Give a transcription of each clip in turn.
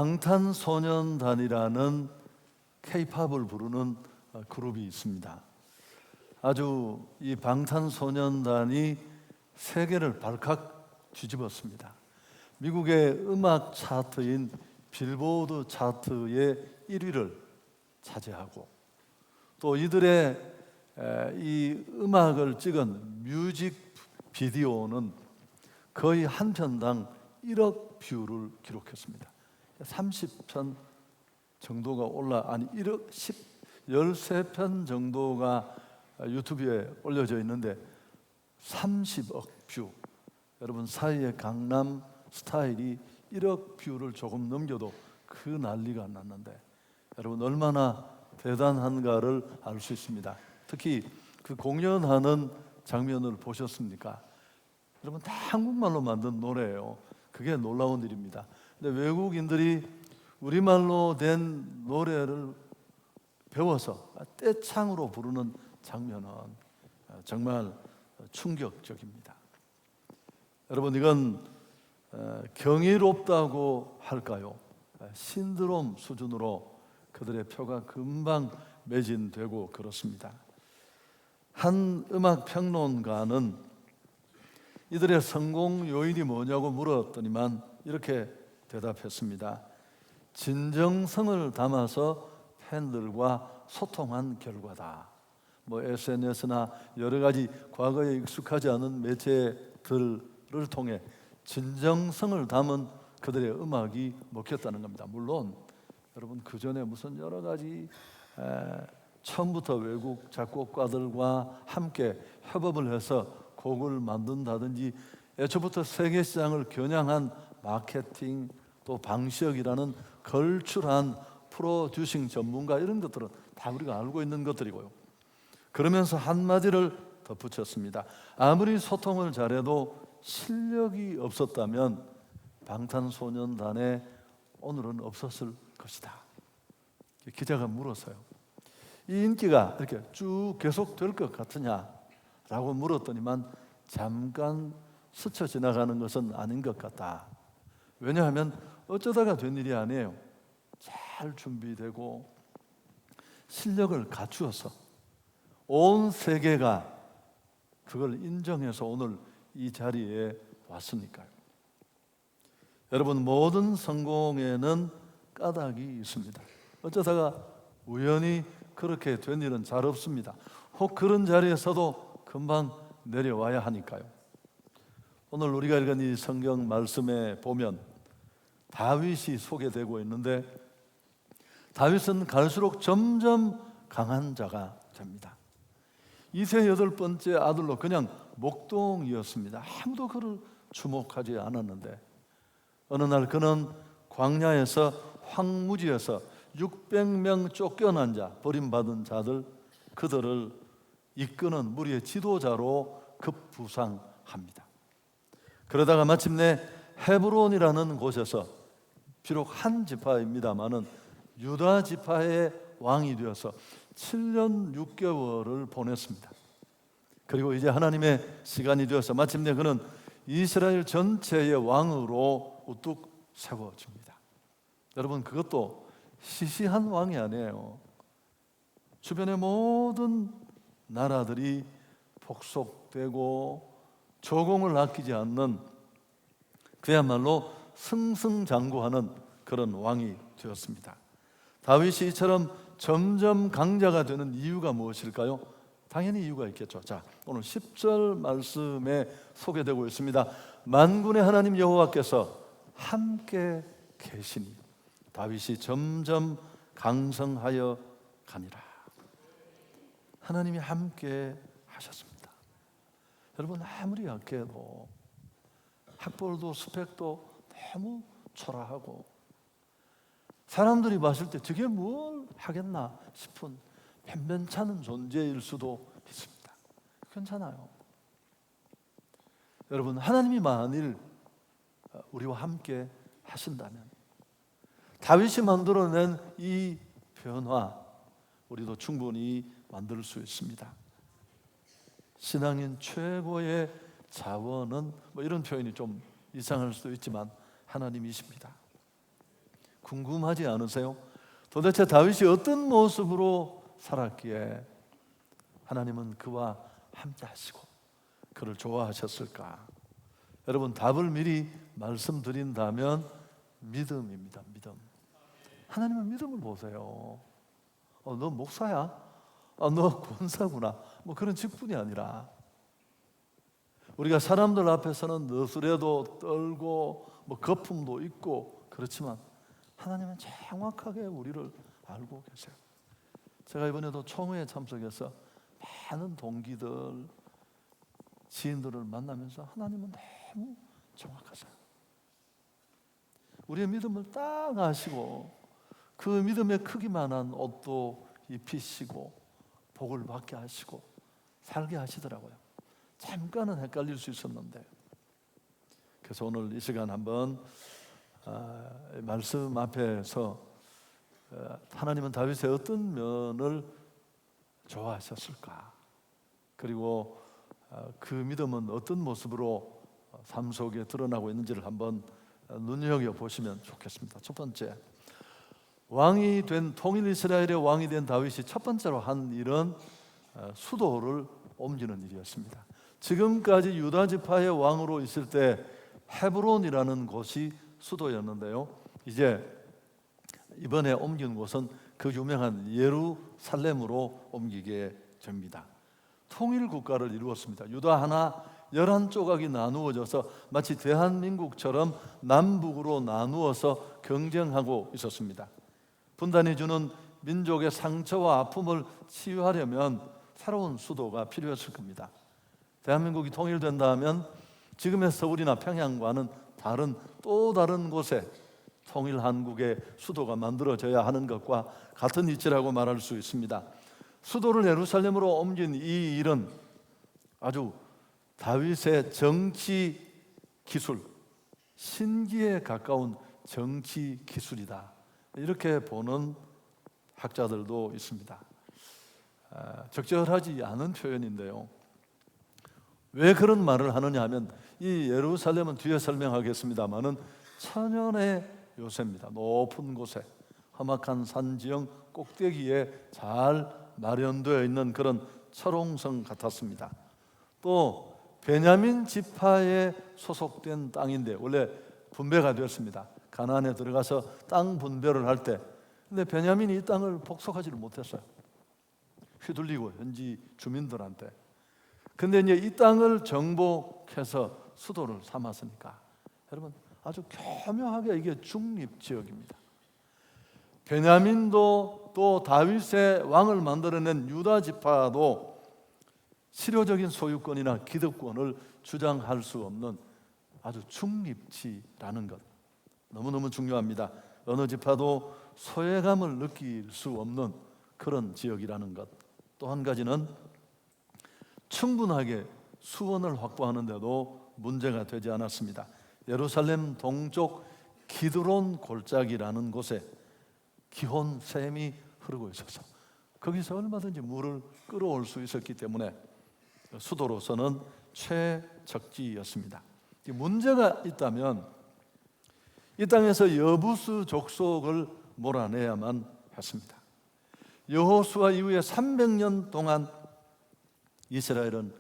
방탄소년단이라는 K-팝을 부르는 그룹이 있습니다. 아주 이 방탄소년단이 세계를 발칵 뒤집었습니다. 미국의 음악 차트인 빌보드 차트의 1위를 차지하고, 또 이들의 이 음악을 찍은 뮤직 비디오는 거의 한 편당 1억 뷰를 기록했습니다. 30편 정도가 13편 정도가 유튜브에 올려져 있는데 30억 뷰. 여러분, 사이의 강남 스타일이 1억 뷰를 조금 넘겨도 그 난리가 났는데, 여러분 얼마나 대단한가를 알 수 있습니다. 특히 그 공연하는 장면을 보셨습니까? 여러분, 다 한국말로 만든 노래예요. 그게 놀라운 일입니다. 근데 외국인들이 우리말로 된 노래를 배워서 떼창으로 부르는 장면은 정말 충격적입니다. 여러분, 이건 경이롭다고 할까요? 신드롬 수준으로 그들의 표가 금방 매진되고 그렇습니다. 한 음악 평론가는 이들의 성공 요인이 뭐냐고 물었더니만 이렇게 대답했습니다. 진정성을 담아서 팬들과 소통한 결과다. SNS나 여러 가지 과거에 익숙하지 않은 매체들을 통해 진정성을 담은 그들의 음악이 먹혔다는 겁니다. 물론 여러분, 그 전에 무슨 여러 가지 처음부터 외국 작곡가들과 함께 협업을 해서 곡을 만든다든지 애초부터 세계 시장을 겨냥한 마케팅 또 방식이라는 걸출한 프로듀싱 전문가, 이런 것들은 다 우리가 알고 있는 것들이고요. 그러면서 한마디를 덧붙였습니다. 아무리 소통을 잘해도 실력이 없었다면 방탄소년단에 오늘은 없었을 것이다. 기자가 물었어요. 이 인기가 이렇게 쭉 계속될 것 같으냐라고 물었더니만 잠깐 스쳐 지나가는 것은 아닌 것 같다. 왜냐하면 어쩌다가 된 일이 아니에요. 잘 준비되고 실력을 갖추어서 온 세계가 그걸 인정해서 오늘 이 자리에 왔으니까요. 여러분, 모든 성공에는 까닭이 있습니다. 어쩌다가 우연히 그렇게 된 일은 잘 없습니다. 혹 그런 자리에서도 금방 내려와야 하니까요. 오늘 우리가 읽은 이 성경 말씀에 보면 다윗이 소개되고 있는데, 다윗은 갈수록 점점 강한 자가 됩니다. 이세 8번째 아들로 그냥 목동이었습니다. 아무도 그를 주목하지 않았는데 어느 날 그는 광야에서, 황무지에서 600명 쫓겨난 자, 버림받은 자들, 그들을 이끄는 무리의 지도자로 급부상합니다. 그러다가 마침내 헤브론이라는 곳에서, 비록 한 지파입니다마는 유다 지파의 왕이 되어서 7년 6개월을 보냈습니다. 그리고 이제 하나님의 시간이 되어서 마침내 그는 이스라엘 전체의 왕으로 우뚝 세워집니다. 여러분, 그것도 시시한 왕이 아니에요. 주변의 모든 나라들이 복속되고 조공을 아끼지 않는, 그야말로 승승장구하는 그런 왕이 되었습니다. 다윗이 이처럼 점점 강자가 되는 이유가 무엇일까요? 당연히 이유가 있겠죠. 자, 오늘 10절 말씀에 소개되고 있습니다. 만군의 하나님 여호와께서 함께 계시니 다윗이 점점 강성하여 가니라. 하나님이 함께 하셨습니다. 여러분, 아무리 약해도, 학벌도 스펙도 너무 초라하고 사람들이 봤을 때 저게 뭘 하겠나 싶은 변변찮은 존재일 수도 있습니다. 괜찮아요. 여러분, 하나님이 만일 우리와 함께 하신다면 다윗이 만들어낸 이 변화 우리도 충분히 만들 수 있습니다. 신앙인 최고의 자원은 이런 표현이 좀 이상할 수도 있지만 하나님이십니다. 궁금하지 않으세요? 도대체 다윗이 어떤 모습으로 살았기에 하나님은 그와 함께 하시고 그를 좋아하셨을까? 여러분, 답을 미리 말씀드린다면 믿음입니다. 믿음. 하나님은 믿음을 보세요. 너 목사야? 너 권사구나. 뭐 그런 직분이 아니라 우리가 사람들 앞에서는 너스레도 떨고 뭐 거품도 있고 그렇지만 하나님은 정확하게 우리를 알고 계세요. 제가 이번에도 총회에 참석해서 많은 동기들, 지인들을 만나면서 하나님은 너무 정확하세요. 우리의 믿음을 딱 아시고 그 믿음의 크기만한 옷도 입히시고 복을 받게 하시고 살게 하시더라고요. 잠깐은 헷갈릴 수 있었는데, 그래서 오늘 이 시간 한번 말씀 앞에서 하나님은 다윗의 어떤 면을 좋아하셨을까, 그리고 그 믿음은 어떤 모습으로 삶 속에 드러나고 있는지를 한번 눈여겨보시면 좋겠습니다. 첫 번째, 왕이 된, 통일 이스라엘의 왕이 된 다윗이 첫 번째로 한 일은 수도를 옮기는 일이었습니다. 지금까지 유다 지파의 왕으로 있을 때 헤브론이라는 곳이 수도였는데요, 이제 이번에 옮긴 곳은 그 유명한 예루살렘으로 옮기게 됩니다. 통일 국가를 이루었습니다. 유다 하나 11조각이 나누어져서 마치 대한민국처럼 남북으로 나누어서 경쟁하고 있었습니다. 분단이 주는 민족의 상처와 아픔을 치유하려면 새로운 수도가 필요했을 겁니다. 대한민국이 통일된다면 지금의 서울이나 평양과는 또 다른 곳에 통일 한국의 수도가 만들어져야 하는 것과 같은 이치라고 말할 수 있습니다. 수도를 예루살렘으로 옮긴 이 일은 아주 다윗의 정치 기술, 신기에 가까운 정치 기술이다, 이렇게 보는 학자들도 있습니다. 적절하지 않은 표현인데요, 왜 그런 말을 하느냐 하면 이 예루살렘은 뒤에 설명하겠습니다마는 천연의 요새입니다. 높은 곳에 험악한 산지형 꼭대기에 잘 마련되어 있는 그런 철옹성 같았습니다. 또 베냐민 지파에 소속된 땅인데 원래 분배가 됐습니다. 가나안에 들어가서 땅 분배를 할 때, 근데 베냐민이 이 땅을 복속하지를 못했어요. 휘둘리고 현지 주민들한테. 근데 이제 이 땅을 정복해서 수도를 삼았으니까 여러분, 아주 교묘하게 이게 중립 지역입니다. 베냐민도 또 다윗의 왕을 만들어낸 유다 지파도 실효적인 소유권이나 기득권을 주장할 수 없는 아주 중립지라는 것, 너무너무 중요합니다. 어느 지파도 소외감을 느낄 수 없는 그런 지역이라는 것. 또 한 가지는 충분하게 수원을 확보하는데도 문제가 되지 않았습니다. 예루살렘 동쪽 기드론 골짜기라는 곳에 기혼 샘이 흐르고 있어서 거기서 얼마든지 물을 끌어올 수 있었기 때문에 수도로서는 최적지였습니다. 문제가 있다면 이 땅에서 여부수 족속을 몰아내야만 했습니다. 여호수아 이후에 300년 동안 이스라엘은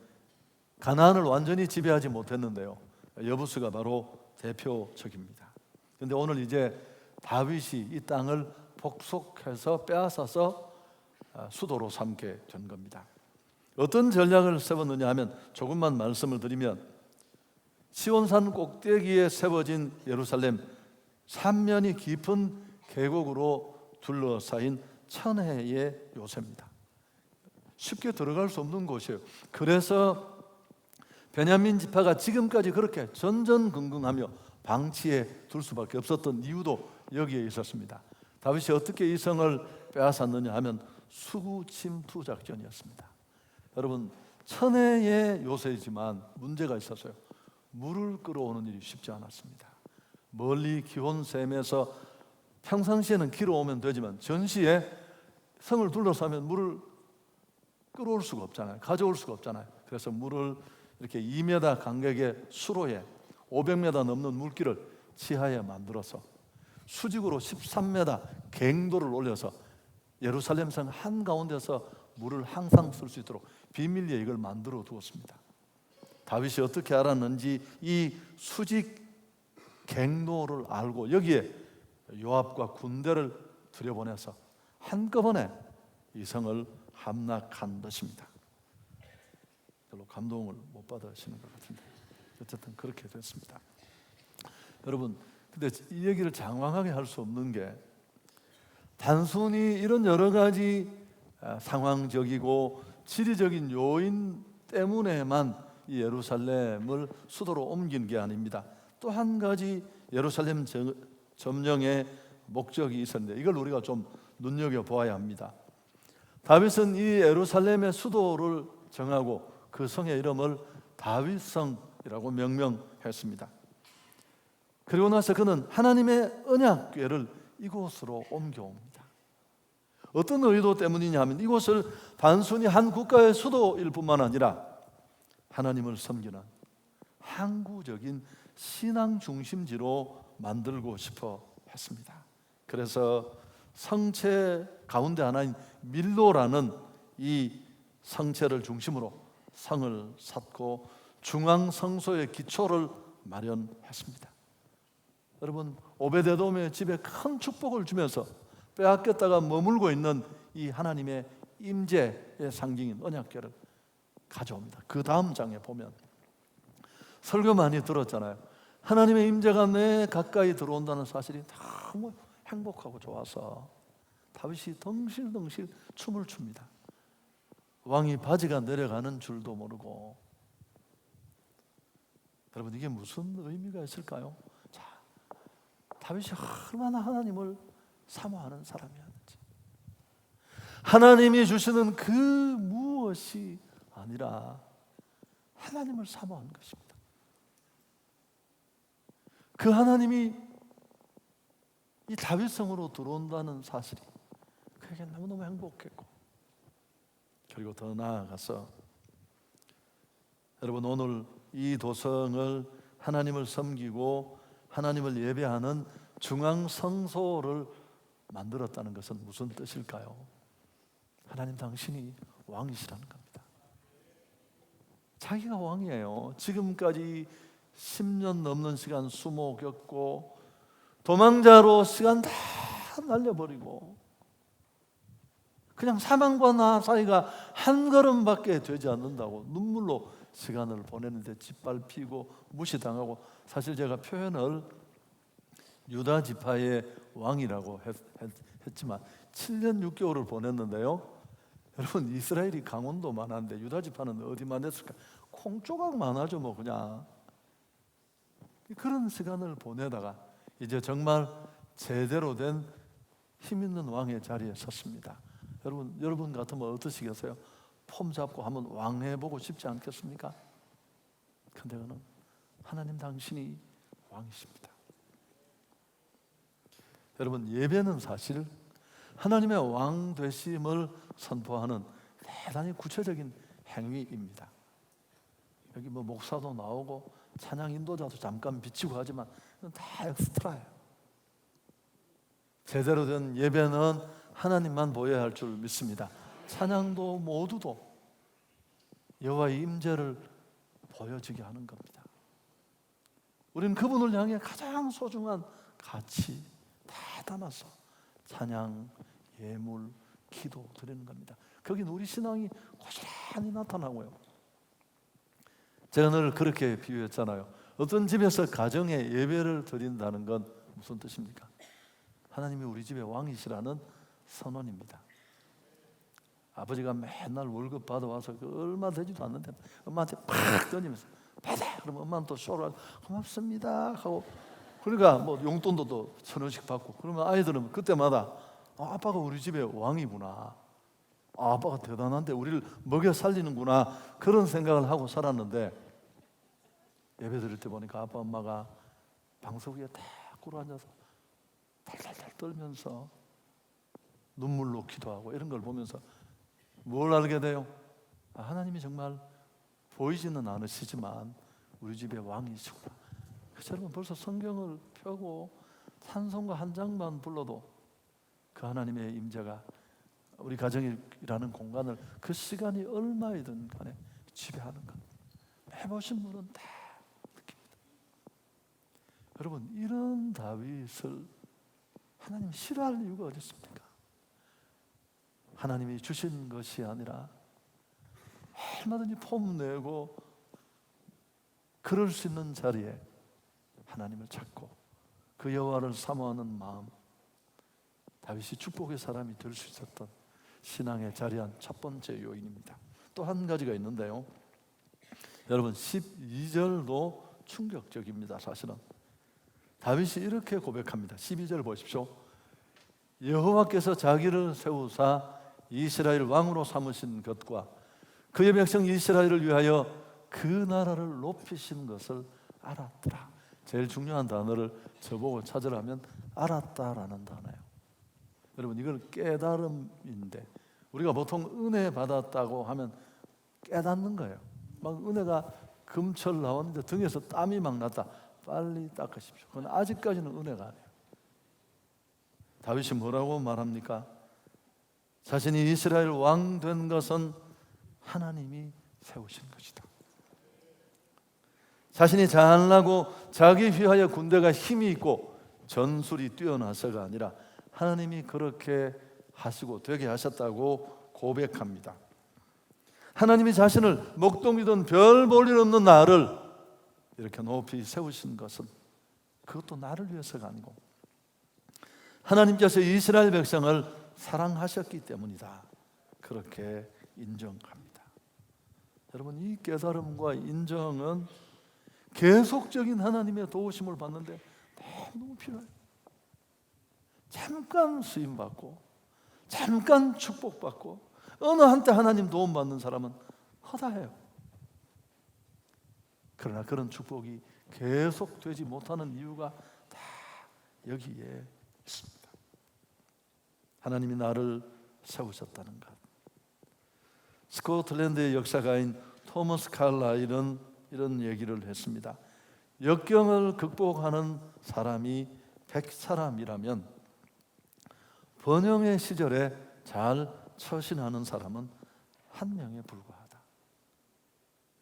가나안을 완전히 지배하지 못했는데요, 여부수가 바로 대표적입니다. 그런데 오늘 이제 다윗이 이 땅을 복속해서 빼앗아서 수도로 삼게 된 겁니다. 어떤 전략을 세웠느냐 하면, 조금만 말씀을 드리면, 시온산 꼭대기에 세워진 예루살렘, 삼면이 깊은 계곡으로 둘러싸인 천혜의 요새입니다. 쉽게 들어갈 수 없는 곳이에요. 그래서 베냐민 지파가 지금까지 그렇게 전전긍긍하며 방치해 둘 수밖에 없었던 이유도 여기에 있었습니다. 다윗이 어떻게 이 성을 빼앗았느냐 하면 수구 침투 작전이었습니다. 여러분, 천혜의 요새이지만 문제가 있었어요. 물을 끌어오는 일이 쉽지 않았습니다. 멀리 기온샘에서 평상시에는 길어 오면 되지만 전시에 성을 둘러싸면 물을 끌어올 수가 없잖아요. 가져올 수가 없잖아요. 그래서 물을 이렇게 2m 간격의 수로에 500m 넘는 물길을 지하에 만들어서 수직으로 13m 갱도를 올려서 예루살렘 성 한가운데서 물을 항상 쓸 수 있도록 비밀리에 이걸 만들어 두었습니다. 다윗이 어떻게 알았는지 이 수직 갱도를 알고 여기에 요압과 군대를 들여보내서 한꺼번에 이 성을 함락한 것입니다. 별로 감동을 못 받으시는 것 같은데 어쨌든 그렇게 됐습니다. 여러분, 근데 이 얘기를 장황하게 할 수 없는 게 단순히 이런 여러 가지 상황적이고 지리적인 요인 때문에만 이 예루살렘을 수도로 옮긴 게 아닙니다. 또 한 가지 예루살렘 점령의 목적이 있었는데 이걸 우리가 좀 눈여겨보아야 합니다. 다윗은 이 예루살렘의 수도를 정하고 그 성의 이름을 다윗성이라고 명명했습니다. 그리고 나서 그는 하나님의 언약궤를 이곳으로 옮겨옵니다. 어떤 의도 때문이냐 하면 이곳을 단순히 한 국가의 수도일 뿐만 아니라 하나님을 섬기는 항구적인 신앙 중심지로 만들고 싶어 했습니다. 그래서 성체 가운데 하나인 밀로라는 이 성체를 중심으로 성을 쌓고 중앙 성소의 기초를 마련했습니다. 여러분, 오베데돔의 집에 큰 축복을 주면서 빼앗겼다가 머물고 있는 이 하나님의 임재의 상징인 언약궤를 가져옵니다. 그 다음 장에 보면 설교 많이 들었잖아요. 하나님의 임재가 내 가까이 들어온다는 사실이 너무 행복하고 좋아서 다윗이 덩실덩실 춤을 춥니다. 왕이 바지가 내려가는 줄도 모르고. 여러분, 이게 무슨 의미가 있을까요? 자, 다윗이 얼마나 하나님을 사모하는 사람이었는지, 하나님이 주시는 그 무엇이 아니라 하나님을 사모한 것입니다. 그 하나님이 이 다윗성으로 들어온다는 사실이 그에게 너무너무 행복했고, 그리고 더 나아가서 여러분, 오늘 이 도성을 하나님을 섬기고 하나님을 예배하는 중앙 성소를 만들었다는 것은 무슨 뜻일까요? 하나님 당신이 왕이시라는 겁니다. 자기가 왕이에요. 지금까지 10년 넘는 시간 수모 겪고 도망자로 시간 다 날려버리고 그냥 사망과 나 사이가 한 걸음밖에 되지 않는다고 눈물로 시간을 보내는데 짓밟히고 무시당하고, 사실 제가 표현을 유다 지파의 왕이라고 했지만 7년 6개월을 보냈는데요. 여러분, 이스라엘이 강원도만한데 유다 지파는 어디만 했을까? 콩조각만 하죠 뭐. 그냥 그런 시간을 보내다가 이제 정말 제대로 된 힘 있는 왕의 자리에 섰습니다. 여러분 같으면 어떠시겠어요? 폼 잡고 한번 왕 해보고 싶지 않겠습니까? 근데 그는 하나님 당신이 왕이십니다. 여러분, 예배는 사실 하나님의 왕 되심을 선포하는 대단히 구체적인 행위입니다. 여기 뭐 목사도 나오고 찬양 인도자도 잠깐 비치고 하지만 다 엑스트라예요. 제대로 된 예배는 하나님만 보여야 할 줄 믿습니다. 찬양도 모두도 여호와의 임재를 보여지게 하는 겁니다. 우리는 그분을 향해 가장 소중한 가치 다 담아서 찬양, 예물, 기도 드리는 겁니다. 거긴 우리 신앙이 고스란히 나타나고요. 제가 늘 그렇게 비유했잖아요. 어떤 집에서 가정에 예배를 드린다는 건 무슨 뜻입니까? 하나님이 우리 집의 왕이시라는 선언입니다. 아버지가 맨날 월급 받아와서 얼마 되지도 않는데 엄마한테 팍 던지면서 받아! 그러면 엄마는 또 쇼를 하고 고맙습니다 하고, 그러니까 뭐 용돈도 또 1,000원씩 받고, 그러면 아이들은 그때마다 아빠가 우리 집의 왕이구나, 아빠가 대단한데 우리를 먹여 살리는구나, 그런 생각을 하고 살았는데 예배 드릴 때 보니까 아빠 엄마가 방석 위에 딱 꿇어앉아서 달달달 떨면서 눈물로 기도하고 이런 걸 보면서 뭘 알게 돼요? 하나님이 정말 보이지는 않으시지만 우리 집의 왕이시구나. 그래서 여러분, 벌써 성경을 펴고 찬송가 한 장만 불러도 그 하나님의 임재가 우리 가정이라는 공간을 그 시간이 얼마이든 간에 지배하는 것, 해보신 분은 다 느낍니다. 여러분, 이런 다윗을 하나님이 싫어할 이유가 어디 있습니까? 하나님이 주신 것이 아니라 얼마든지 폼내고 그럴 수 있는 자리에 하나님을 찾고 그 여호와를 사모하는 마음, 다윗이 축복의 사람이 될 수 있었던 신앙의 자리한 첫 번째 요인입니다. 또 한 가지가 있는데요, 여러분 12절도 충격적입니다. 사실은 다윗이 이렇게 고백합니다. 12절 보십시오. 여호와께서 자기를 세우사 이스라엘 왕으로 삼으신 것과 그의 백성 이스라엘을 위하여 그 나라를 높이신 것을 알았더라. 제일 중요한 단어를 저보고 찾으라면 알았다라는 단어예요. 여러분, 이걸 깨달음인데, 우리가 보통 은혜 받았다고 하면 깨닫는 거예요. 막 은혜가 금철 나왔는데 등에서 땀이 막 났다, 빨리 닦으십시오. 그건 아직까지는 은혜가 아니에요. 다윗이 뭐라고 말합니까? 자신이 이스라엘 왕 된 것은 하나님이 세우신 것이다. 자신이 잘나고 자기 위하여 군대가 힘이 있고 전술이 뛰어나서가 아니라 하나님이 그렇게 하시고 되게 하셨다고 고백합니다. 하나님이 자신을 목동이든 별 볼 일 없는 나를 이렇게 높이 세우신 것은 그것도 나를 위해서가 아니고 하나님께서 이스라엘 백성을 사랑하셨기 때문이다, 그렇게 인정합니다. 여러분, 이 깨달음과 인정은 계속적인 하나님의 도우심을 받는데 너무 필요해요. 잠깐 수임받고 잠깐 축복받고 어느 한때 하나님 도움받는 사람은 허다해요. 그러나 그런 축복이 계속되지 못하는 이유가 다 여기에 있습니다. 하나님이 나를 세우셨다는 것. 스코틀랜드의 역사가인 토머스 칼라일은 이런 얘기를 했습니다. 역경을 극복하는 사람이 100사람이라면 번영의 시절에 잘 처신하는 사람은 한 명에 불과하다.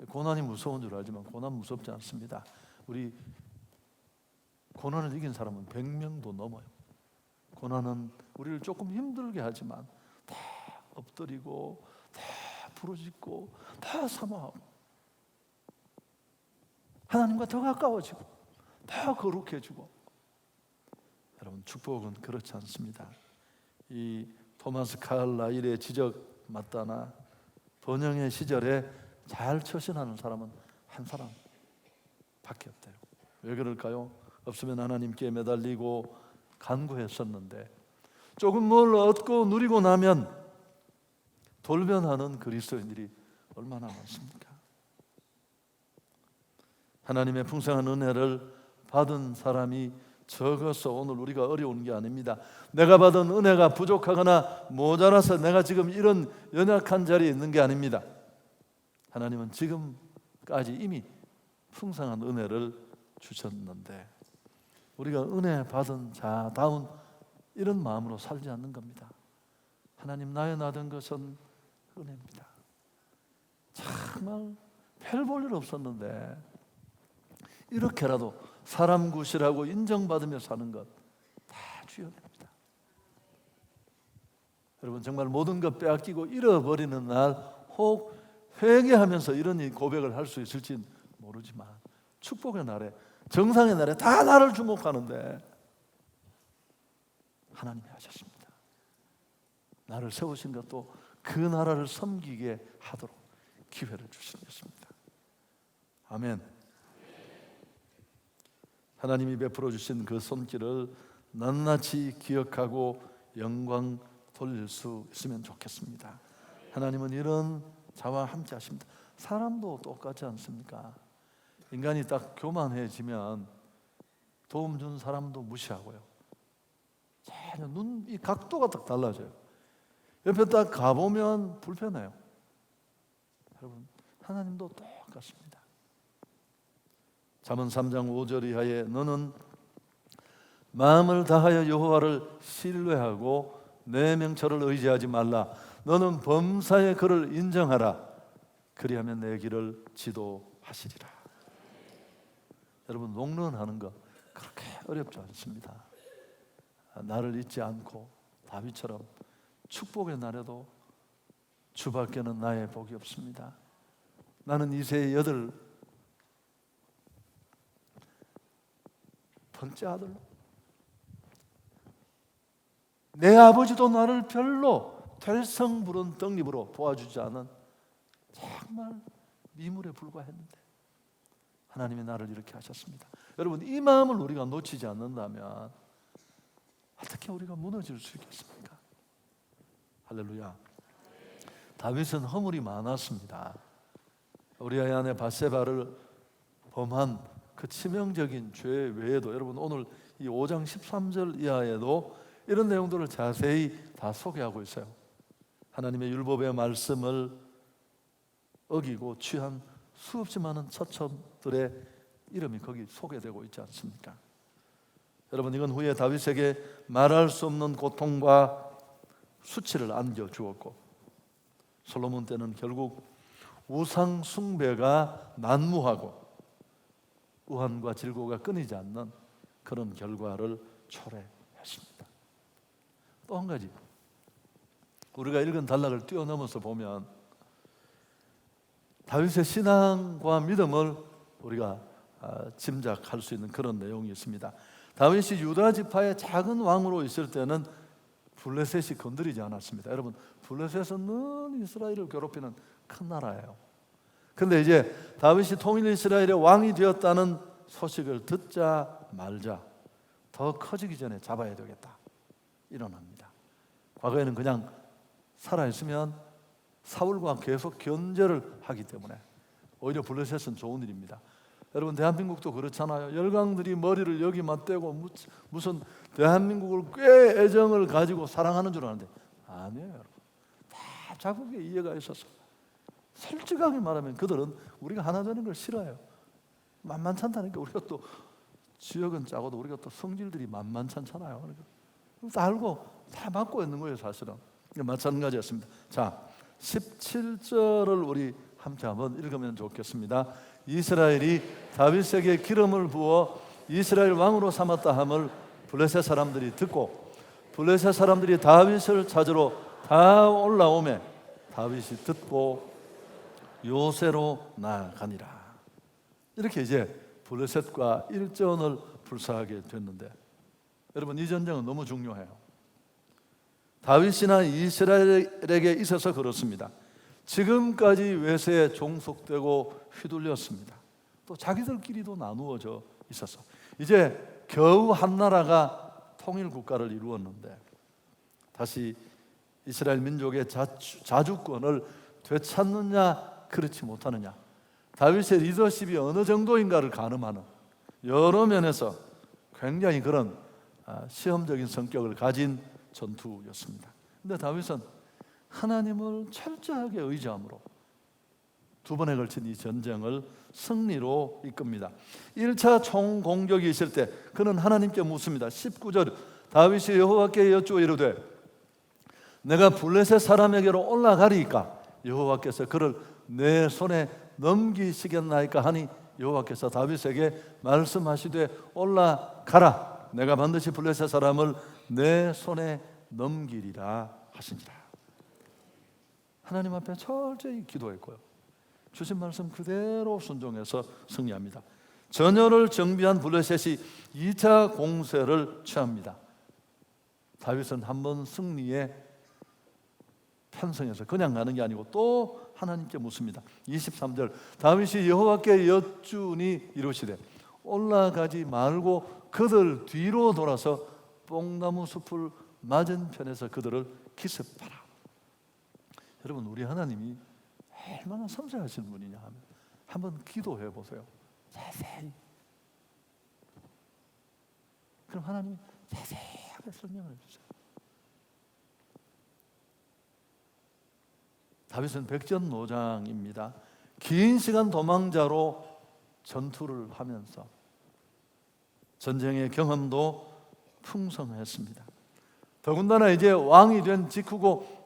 고난이 무서운 줄 알지만 고난 무섭지 않습니다. 우리 고난을 이긴 사람은 100명도 넘어요. 고난은 우리를 조금 힘들게 하지만 다 엎드리고 다 부르짖고 다 사모하고 하나님과 더 가까워지고 더 거룩해지고. 여러분, 축복은 그렇지 않습니다. 이 토마스 칼라일의 지적 맞다나 번영의 시절에 잘 처신하는 사람은 한 사람밖에 없대요. 왜 그럴까요? 없으면 하나님께 매달리고 간구했었는데 조금 뭘 얻고 누리고 나면 돌변하는 그리스도인들이 얼마나 많습니까? 하나님의 풍성한 은혜를 받은 사람이 적어서 오늘 우리가 어려운 게 아닙니다. 내가 받은 은혜가 부족하거나 모자라서 내가 지금 이런 연약한 자리에 있는 게 아닙니다. 하나님은 지금까지 이미 풍성한 은혜를 주셨는데 우리가 은혜 받은 자다운 이런 마음으로 살지 않는 겁니다. 하나님, 나의 나된 것은 은혜입니다. 정말 별 볼 일 없었는데 이렇게라도 사람 구실하고 인정받으며 사는 것 다 주여입니다. 여러분, 정말 모든 것 빼앗기고 잃어버리는 날 혹 회개하면서 이런 고백을 할 수 있을지 모르지만 축복의 날에, 정상의 날에 다 나를 주목하는데 하나님이 하셨습니다. 나를 세우신 것도 그 나라를 섬기게 하도록 기회를 주신 것입니다. 아멘. 하나님이 베풀어 주신 그 손길을 낱낱이 기억하고 영광 돌릴 수 있으면 좋겠습니다. 하나님은 이런 자와 함께 하십니다. 사람도 똑같지 않습니까? 인간이 딱 교만해지면 도움 준 사람도 무시하고요. 전혀 이 각도가 딱 달라져요. 옆에 딱 가보면 불편해요. 여러분, 하나님도 똑같습니다. 잠언 3장 5절 이하에 너는 마음을 다하여 여호와를 신뢰하고 내 명철을 의지하지 말라. 너는 범사의 그를 인정하라. 그리하면 내 길을 지도하시리라. 여러분, 농런하는 거 그렇게 어렵지 않습니다. 나를 잊지 않고 다윗처럼 축복의 날에도 주밖에는 나의 복이 없습니다. 나는 이세의 8번째 아들로, 내 아버지도 나를 별로 될성부른 떡잎으로 보아주지 않은 정말 미물에 불과했는데 하나님이 나를 이렇게 하셨습니다. 여러분, 이 마음을 우리가 놓치지 않는다면 어떻게 우리가 무너질 수 있겠습니까? 할렐루야. 다윗은 허물이 많았습니다. 우리아의 아내 밧세바를 범한 그 치명적인 죄 외에도, 여러분 오늘 이 5장 13절 이하에도 이런 내용들을 자세히 다 소개하고 있어요. 하나님의 율법의 말씀을 어기고 취한 수없이 많은 처첩들의 이름이 거기 소개되고 있지 않습니까? 여러분, 이건 후에 다윗에게 말할 수 없는 고통과 수치를 안겨주었고, 솔로몬 때는 결국 우상 숭배가 난무하고 우환과 질고가 끊이지 않는 그런 결과를 초래했습니다. 또 한 가지, 우리가 읽은 단락을 뛰어넘어서 보면 다윗의 신앙과 믿음을 우리가 짐작할 수 있는 그런 내용이 있습니다. 다윗이 유다 지파의 작은 왕으로 있을 때는 블레셋이 건드리지 않았습니다. 여러분, 블레셋은 늘 이스라엘을 괴롭히는 큰 나라예요. 그런데 이제 다윗이 통일 이스라엘의 왕이 되었다는 소식을 듣자 말자 더 커지기 전에 잡아야 되겠다 일어납니다. 과거에는 그냥 살아있으면 사울과 계속 견제를 하기 때문에 오히려 블레셋은 좋은 일입니다. 여러분, 대한민국도 그렇잖아요. 열강들이 머리를 여기 맞대고 무슨 대한민국을 꽤 애정을 가지고 사랑하는 줄 아는데 아니에요. 여러분, 다 자국에 이해가 있어서 솔직하게 말하면 그들은 우리가 하나 되는 걸 싫어해요. 만만찮다니까. 우리가 또 지역은 작아도 우리가 또 성질들이 만만찮잖아요. 다 알고 다 맡고 있는 거예요, 사실은. 마찬가지였습니다. 자, 17절을 우리 함께 한번 읽으면 좋겠습니다. 이스라엘이 다윗에게 기름을 부어 이스라엘 왕으로 삼았다 함을 블레셋 사람들이 듣고 블레셋 사람들이 다윗을 찾으러 다 올라오매 다윗이 듣고 요새로 나아가니라. 이렇게 이제 블레셋과 일전을 불사하게 됐는데, 여러분, 이 전쟁은 너무 중요해요. 다윗이나 이스라엘에게 있어서 그렇습니다. 지금까지 외세에 종속되고 휘둘렸습니다. 또 자기들끼리도 나누어져 있었어. 이제 겨우 한 나라가 통일 국가를 이루었는데 다시 이스라엘 민족의 자주권을 되찾느냐 그렇지 못하느냐, 다윗의 리더십이 어느 정도인가를 가늠하는 여러 면에서 굉장히 그런 시험적인 성격을 가진 전투였습니다. 그런데 다윗은 하나님을 철저하게 의지함으로 두 번에 걸친 이 전쟁을 승리로 이끕니다. 1차 총공격이 있을 때 그는 하나님께 묻습니다. 19절, 다윗이 여호와께 여쭈어 이르되 내가 블레셋 사람에게로 올라가리이까 여호와께서 그를 내 손에 넘기시겠나이까 하니 여호와께서 다윗에게 말씀하시되 올라가라, 내가 반드시 블레셋 사람을 내 손에 넘기리라 하시니라. 하나님 앞에 철저히 기도했고요, 주신 말씀 그대로 순종해서 승리합니다. 전열을 정비한 블레셋이 2차 공세를 취합니다. 다윗은 한번 승리에 편성해서 그냥 가는 게 아니고 또 하나님께 묻습니다. 23절, 다윗이 여호와께 여쭈니 이르시되 올라가지 말고 그들 뒤로 돌아서 뽕나무 숲을 맞은편에서 그들을 기습하라. 여러분, 우리 하나님이 얼마나 섬세하신 분이냐 하면 한번 기도해 보세요. 자세히. 그럼 하나님이 자세하게 설명을 해주세요. 다윗은 백전노장입니다. 긴 시간 도망자로 전투를 하면서 전쟁의 경험도 풍성했습니다. 더군다나 이제 왕이 된 직후고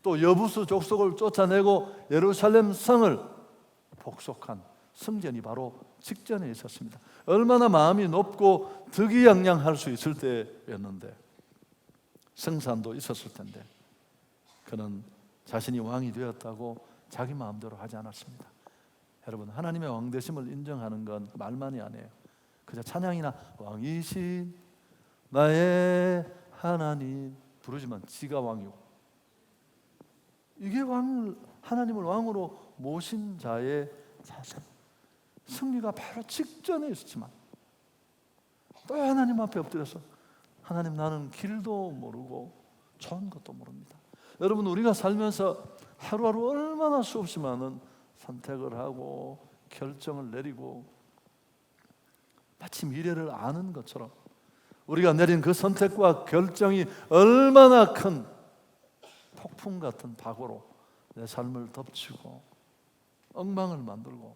또 여부수 족속을 쫓아내고 예루살렘 성을 복속한 성전이 바로 직전에 있었습니다. 얼마나 마음이 높고 득이양양할 수 있을 때였는데, 성산도 있었을 텐데 그는 자신이 왕이 되었다고 자기 마음대로 하지 않았습니다. 여러분, 하나님의 왕되심을 인정하는 건 말만이 아니에요. 그저 찬양이나 왕이신 나의 하나님 부르지만 지가 왕이고, 이게 하나님을 왕으로 모신 자의 자세. 승리가 바로 직전에 있었지만 또 하나님 앞에 엎드려서 하나님, 나는 길도 모르고 좋은 것도 모릅니다. 여러분, 우리가 살면서 하루하루 얼마나 수없이 많은 선택을 하고 결정을 내리고, 마치 미래를 아는 것처럼 우리가 내린 그 선택과 결정이 얼마나 큰 폭풍 같은 파고로 내 삶을 덮치고 엉망을 만들고,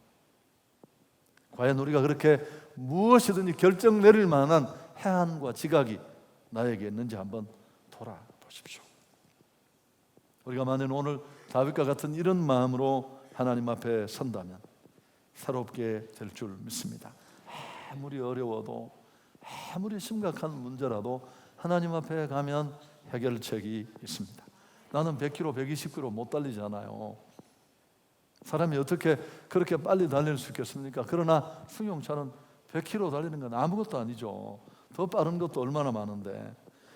과연 우리가 그렇게 무엇이든지 결정 내릴 만한 해안과 지각이 나에게 있는지 한번 돌아보십시오. 우리가 만약 오늘 다윗과 같은 이런 마음으로 하나님 앞에 선다면 새롭게 될 줄 믿습니다. 아무리 어려워도, 아무리 심각한 문제라도 하나님 앞에 가면 해결책이 있습니다. 나는 100km, 120km 못 달리잖아요. 사람이 어떻게 그렇게 빨리 달릴 수 있겠습니까? 그러나 승용차는 100km 달리는 건 아무것도 아니죠. 더 빠른 것도 얼마나 많은데.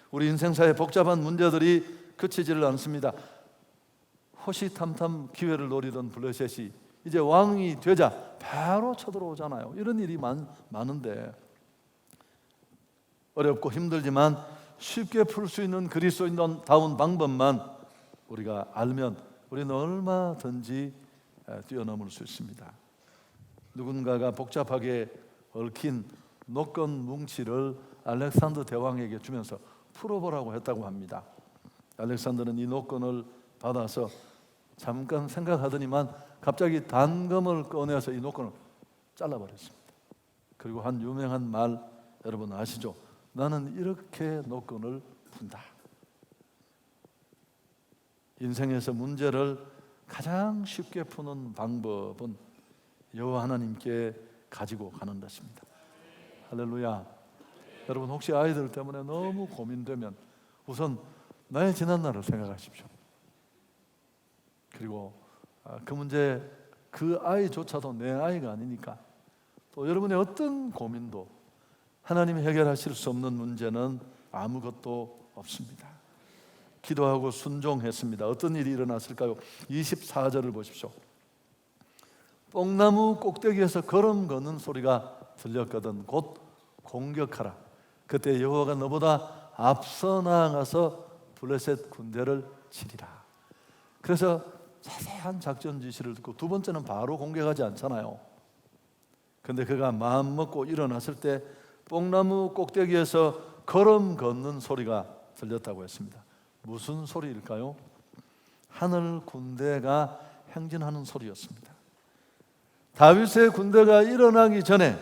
우리 인생사의 복잡한 문제들이 그치지를 않습니다. 호시탐탐 기회를 노리던 블레셋이 이제 왕이 되자 바로 쳐들어오잖아요. 이런 일이 많은데, 어렵고 힘들지만 쉽게 풀 수 있는 그리스도인다운 방법만 우리가 알면 우리는 얼마든지 뛰어넘을 수 있습니다. 누군가가 복잡하게 얽힌 노건 뭉치를 알렉산더 대왕에게 주면서 풀어보라고 했다고 합니다. 알렉산더는 이 노건을 받아서 잠깐 생각하더니만 갑자기 단검을 꺼내서 이 노건을 잘라버렸습니다. 그리고 한 유명한 말 여러분 아시죠? 나는 이렇게 노건을 푼다. 인생에서 문제를 가장 쉽게 푸는 방법은 여호와 하나님께 가지고 가는 것입니다. 할렐루야. 여러분, 혹시 아이들 때문에 너무 고민되면 우선 나의 지난 날을 생각하십시오. 그리고 그 문제, 그 아이조차도 내 아이가 아니니까, 또 여러분의 어떤 고민도 하나님이 해결하실 수 없는 문제는 아무것도 없습니다. 기도하고 순종했습니다. 어떤 일이 일어났을까요? 24절을 보십시오. 뽕나무 꼭대기에서 걸음 걷는 소리가 들렸거든 곧 공격하라. 그때 여호와가 너보다 앞서 나아가서 블레셋 군대를 치리라. 그래서 자세한 작전 지시를 듣고, 두 번째는 바로 공격하지 않잖아요. 그런데 그가 마음 먹고 일어났을 때 뽕나무 꼭대기에서 걸음 걷는 소리가 들렸다고 했습니다. 무슨 소리일까요? 하늘 군대가 행진하는 소리였습니다. 다윗의 군대가 일어나기 전에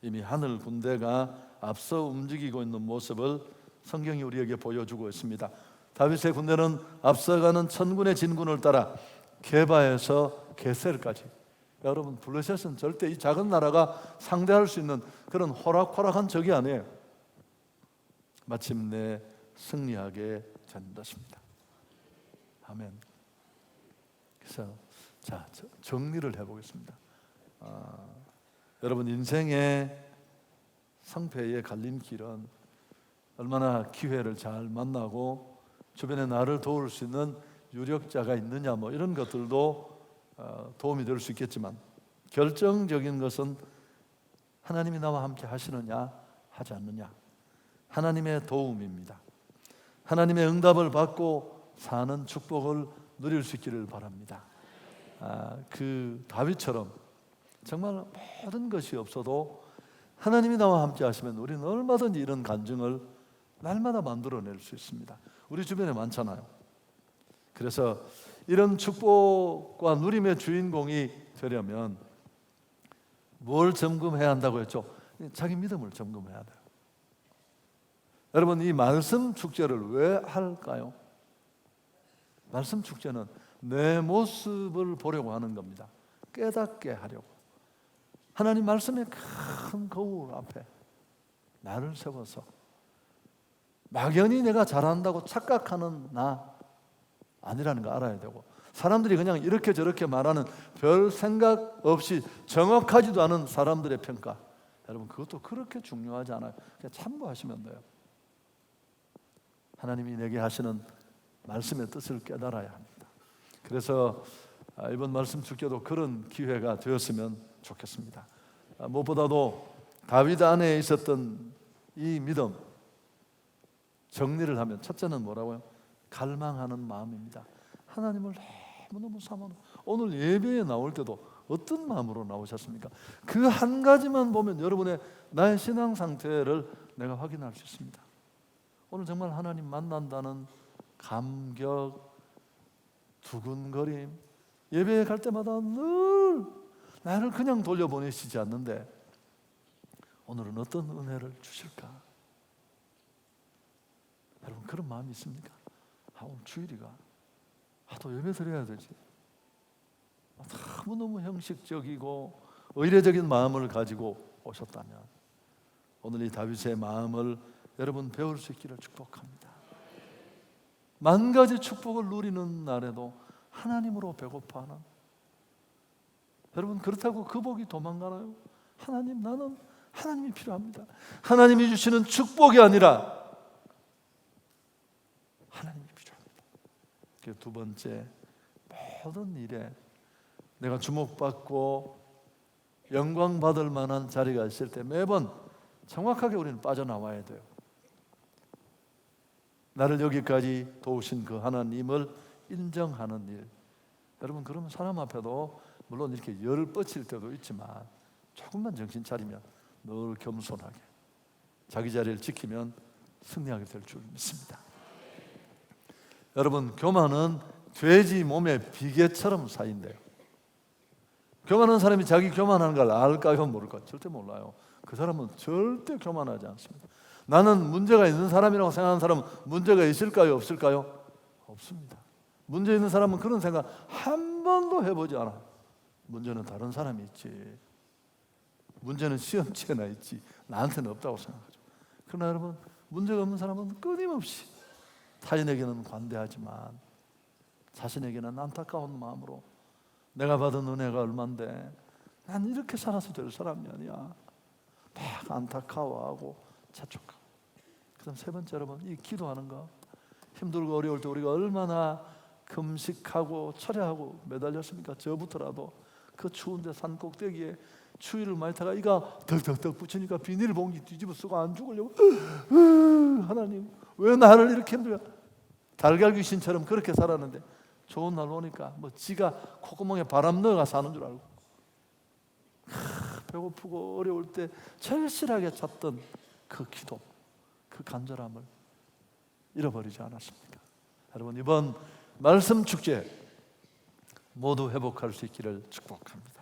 이미 하늘 군대가 앞서 움직이고 있는 모습을 성경이 우리에게 보여주고 있습니다. 다윗의 군대는 앞서가는 천군의 진군을 따라 게바에서 게셀까지, 여러분, 블레셋은 절대 이 작은 나라가 상대할 수 있는 그런 호락호락한 적이 아니에요. 마침내 승리하게 된 것입니다. 아멘. 그래서 자, 정리를 해보겠습니다. 여러분, 인생의 성패의 갈림길은 얼마나 기회를 잘 만나고 주변에 나를 도울 수 있는 유력자가 있느냐, 뭐 이런 것들도 도움이 될 수 있겠지만, 결정적인 것은 하나님이 나와 함께 하시느냐 하지 않느냐, 하나님의 도움입니다. 하나님의 응답을 받고 사는 축복을 누릴 수 있기를 바랍니다. 그 다윗처럼 정말 모든 것이 없어도 하나님이 나와 함께 하시면 우리는 얼마든지 이런 간증을 날마다 만들어낼 수 있습니다. 우리 주변에 많잖아요. 그래서 이런 축복과 누림의 주인공이 되려면 뭘 점검해야 한다고 했죠? 자기 믿음을 점검해야 돼요. 여러분, 이 말씀 축제를 왜 할까요? 말씀 축제는 내 모습을 보려고 하는 겁니다. 깨닫게 하려고. 하나님 말씀의 큰 거울 앞에 나를 세워서 막연히 내가 잘한다고 착각하는 나 아니라는 거 알아야 되고, 사람들이 그냥 이렇게 저렇게 말하는 별 생각 없이 정확하지도 않은 사람들의 평가, 여러분 그것도 그렇게 중요하지 않아요. 그냥 참고하시면 돼요. 하나님이 내게 하시는 말씀의 뜻을 깨달아야 합니다. 그래서 이번 말씀 축제도 그런 기회가 되었으면 좋겠습니다. 무엇보다도 다윗 안에 있었던 이 믿음, 정리를 하면 첫째는 뭐라고요? 갈망하는 마음입니다. 하나님을 너무너무 사모하는. 오늘 예배에 나올 때도 어떤 마음으로 나오셨습니까? 그 한 가지만 보면 여러분의 나의 신앙 상태를 내가 확인할 수 있습니다. 오늘 정말 하나님 만난다는 감격, 두근거림, 예배에 갈 때마다 늘 나를 그냥 돌려보내시지 않는데 오늘은 어떤 은혜를 주실까? 여러분 그런 마음이 있습니까? 오늘 주일이가 또 예배 드려야 되지. 너무너무 형식적이고 의례적인 마음을 가지고 오셨다면 오늘 이 다윗의 마음을 여러분 배울 수 있기를 축복합니다. 만 가지 축복을 누리는 날에도 하나님으로 배고파하는, 여러분 그렇다고 그 복이 도망가나요? 하나님, 나는 하나님이 필요합니다. 하나님이 주시는 축복이 아니라 하나님이 필요합니다. 두 번째, 모든 일에 내가 주목받고 영광받을 만한 자리가 있을 때 매번 정확하게 우리는 빠져나와야 돼요. 나를 여기까지 도우신 그 하나님을 인정하는 일. 여러분 그러면 사람 앞에도 물론 이렇게 열을 뻗칠 때도 있지만 조금만 정신 차리면 늘 겸손하게 자기 자리를 지키면 승리하게 될 줄 믿습니다. 여러분 교만은 돼지 몸의 비계처럼 쌓인대요. 교만한 사람이 자기 교만하는 걸 알까요? 모를까요? 절대 몰라요. 그 사람은 절대 교만하지 않습니다. 나는 문제가 있는 사람이라고 생각하는 사람은 문제가 있을까요? 없을까요? 없습니다. 문제 있는 사람은 그런 생각 한 번도 해보지 않아요. 문제는 다른 사람이 있지. 문제는 시험지에나 있지. 나한테는 없다고 생각하죠. 그러나 여러분 문제가 없는 사람은 끊임없이 타인에게는 관대하지만 자신에게는 안타까운 마음으로 내가 받은 은혜가 얼만데 난 이렇게 살아서 될 사람이 아니야. 막 안타까워하고 자축하고. 그다음 세 번째, 여러분 이 기도하는 거, 힘들고 어려울 때 우리가 얼마나 금식하고 철야하고 매달렸습니까? 저부터라도 그 추운데 산 꼭대기에 추위를 많이 타가 이가 덕덕덕 붙이니까 비닐봉지 뒤집어 쓰고 안 죽으려고 하나님 왜 나를 이렇게 힘들게, 달걀 귀신처럼 그렇게 살았는데 좋은 날 오니까 뭐 지가 콧구멍에 바람 넣어가 사는 줄 알고 배고프고 어려울 때 절실하게 찾던 그 기도, 그 간절함을 잃어버리지 않았습니까? 여러분 이번 말씀 축제 모두 회복할 수 있기를 축복합니다.